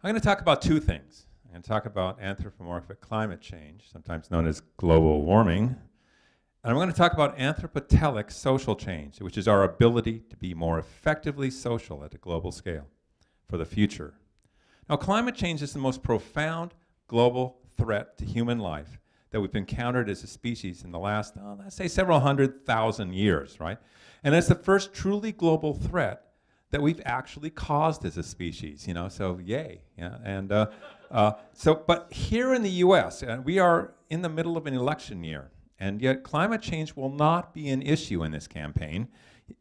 I'm going to talk about two things. I'm going to talk about anthropomorphic climate change, sometimes known as global warming. And I'm going to talk about anthropotelic social change, which is our ability to be more effectively social at a global scale for the future. Now, climate change is the most profound global threat to human life that we've encountered as a species in the last, let's say, several 100,000 years, right? And it's the first truly global threat that we've actually caused as a species, so yay. Yeah? And but here in the US, we are in the middle of an election year, and yet climate change will not be an issue in this campaign.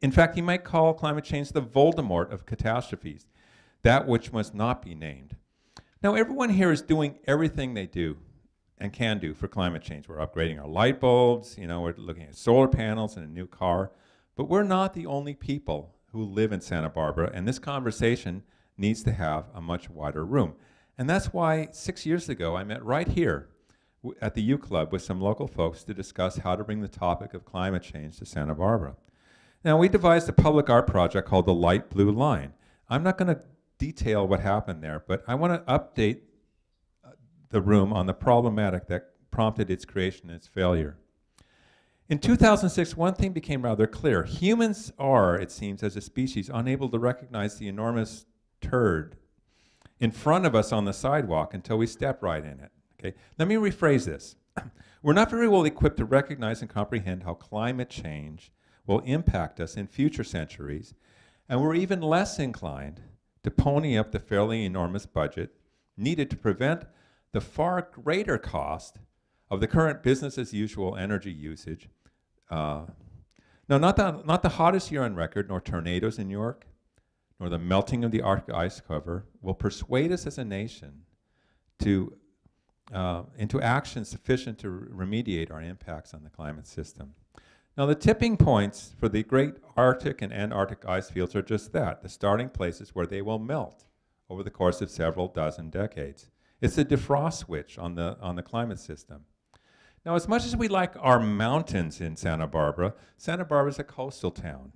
In fact, you might call climate change the Voldemort of catastrophes, that which must not be named. Now, everyone here is doing everything they do and can do for climate change. We're upgrading our light bulbs, we're looking at solar panels and a new car, but we're not the only people who live in Santa Barbara, and this conversation needs to have a much wider room. And that's why 6 years ago I met right here at the U Club with some local folks to discuss how to bring the topic of climate change to Santa Barbara. Now, we devised a public art project called the Light Blue Line. I'm not going to detail what happened there, but I want to update the room on the problematic that prompted its creation and its failure. In 2006, one thing became rather clear. Humans are, it seems, as a species, unable to recognize the enormous turd in front of us on the sidewalk until we step right in it. Okay? Let me rephrase this. We're not very well equipped to recognize and comprehend how climate change will impact us in future centuries, and we're even less inclined to pony up the fairly enormous budget needed to prevent the far greater cost of the current business-as-usual energy usage. No, not the hottest year on record, nor tornadoes in New York, nor the melting of the Arctic ice cover will persuade us as a nation to, into action sufficient to remediate our impacts on the climate system. Now, the tipping points for the great Arctic and Antarctic ice fields are just that, the starting places where they will melt over the course of several dozen decades. It's the defrost switch on the climate system. Now, as much as we like our mountains in Santa Barbara is a coastal town,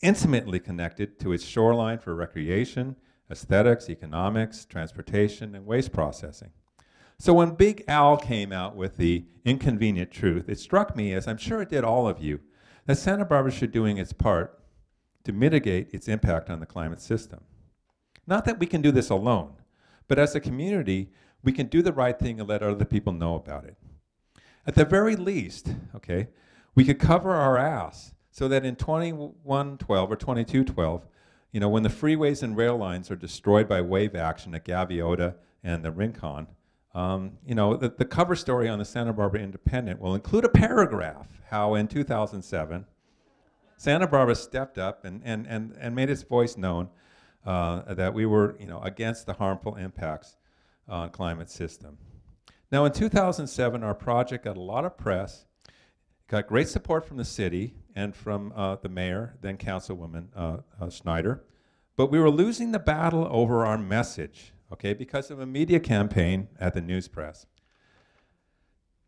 intimately connected to its shoreline for recreation, aesthetics, economics, transportation, and waste processing. So when Big Al came out with the inconvenient truth, it struck me, as I'm sure it did all of you, that Santa Barbara should be doing its part to mitigate its impact on the climate system. Not that we can do this alone, but as a community, we can do the right thing and let other people know about it. At the very least, okay, we could cover our ass so that in 2112 or 2212, when the freeways and rail lines are destroyed by wave action at Gaviota and the Rincon, the cover story on the Santa Barbara Independent will include a paragraph how in 2007, Santa Barbara stepped up and made its voice known that we were against the harmful impacts on climate system. Now, in 2007, our project got a lot of press, got great support from the city and from the mayor, then Councilwoman Schneider, but we were losing the battle over our message, okay, because of a media campaign at the news press.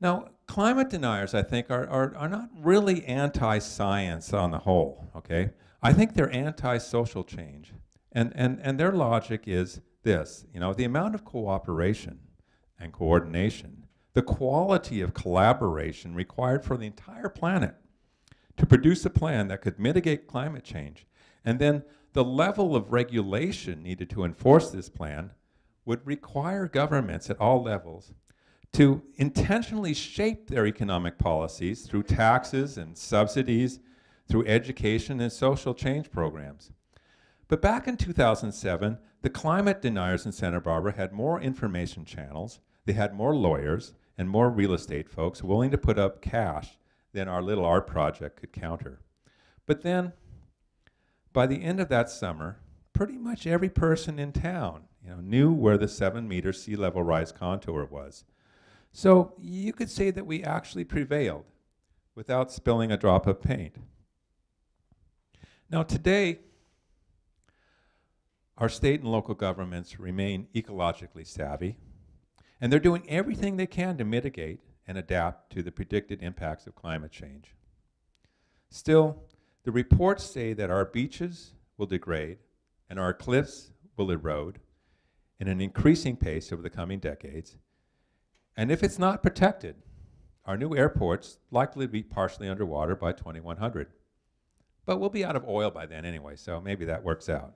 Now, climate deniers, I think, are not really anti-science on the whole, okay? I think they're anti-social change. And their logic is this, the amount of cooperation and coordination, the quality of collaboration required for the entire planet to produce a plan that could mitigate climate change, and then the level of regulation needed to enforce this plan would require governments at all levels to intentionally shape their economic policies through taxes and subsidies, through education and social change programs. But back in 2007, the climate deniers in Santa Barbara had more information channels, they had more lawyers, and more real estate folks willing to put up cash than our little art project could counter. But then, by the end of that summer, pretty much every person in town knew where the 7-meter sea level rise contour was. So you could say that we actually prevailed without spilling a drop of paint. Now today, our state and local governments remain ecologically savvy, and they're doing everything they can to mitigate and adapt to the predicted impacts of climate change. Still, the reports say that our beaches will degrade and our cliffs will erode, in an increasing pace over the coming decades. And if it's not protected, our new airports likely to be partially underwater by 2100. But we'll be out of oil by then anyway, so maybe that works out.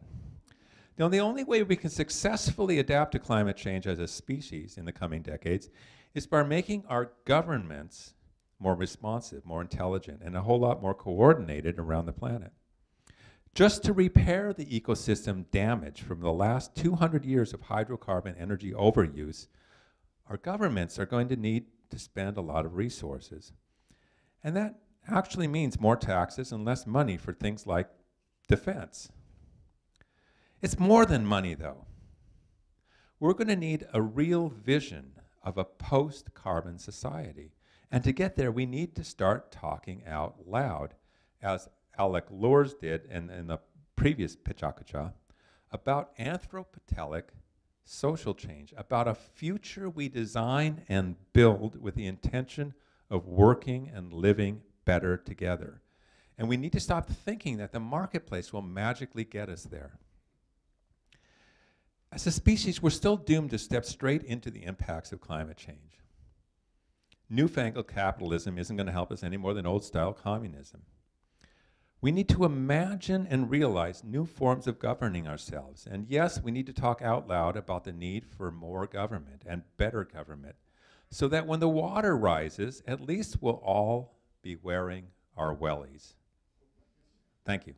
Now, the only way we can successfully adapt to climate change as a species in the coming decades is by making our governments more responsive, more intelligent, and a whole lot more coordinated around the planet. Just to repair the ecosystem damage from the last 200 years of hydrocarbon energy overuse, our governments are going to need to spend a lot of resources. And that actually means more taxes and less money for things like defense. It's more than money, though. We're going to need a real vision of a post-carbon society. And to get there, we need to start talking out loud, as Alec Loers did in the previous Pichakacha, about anthropotelic social change, about a future we design and build with the intention of working and living better together. And we need to stop thinking that the marketplace will magically get us there. As a species, we're still doomed to step straight into the impacts of climate change. Newfangled capitalism isn't going to help us any more than old-style communism. We need to imagine and realize new forms of governing ourselves. And yes, we need to talk out loud about the need for more government and better government, so that when the water rises, at least we'll all be wearing our wellies. Thank you.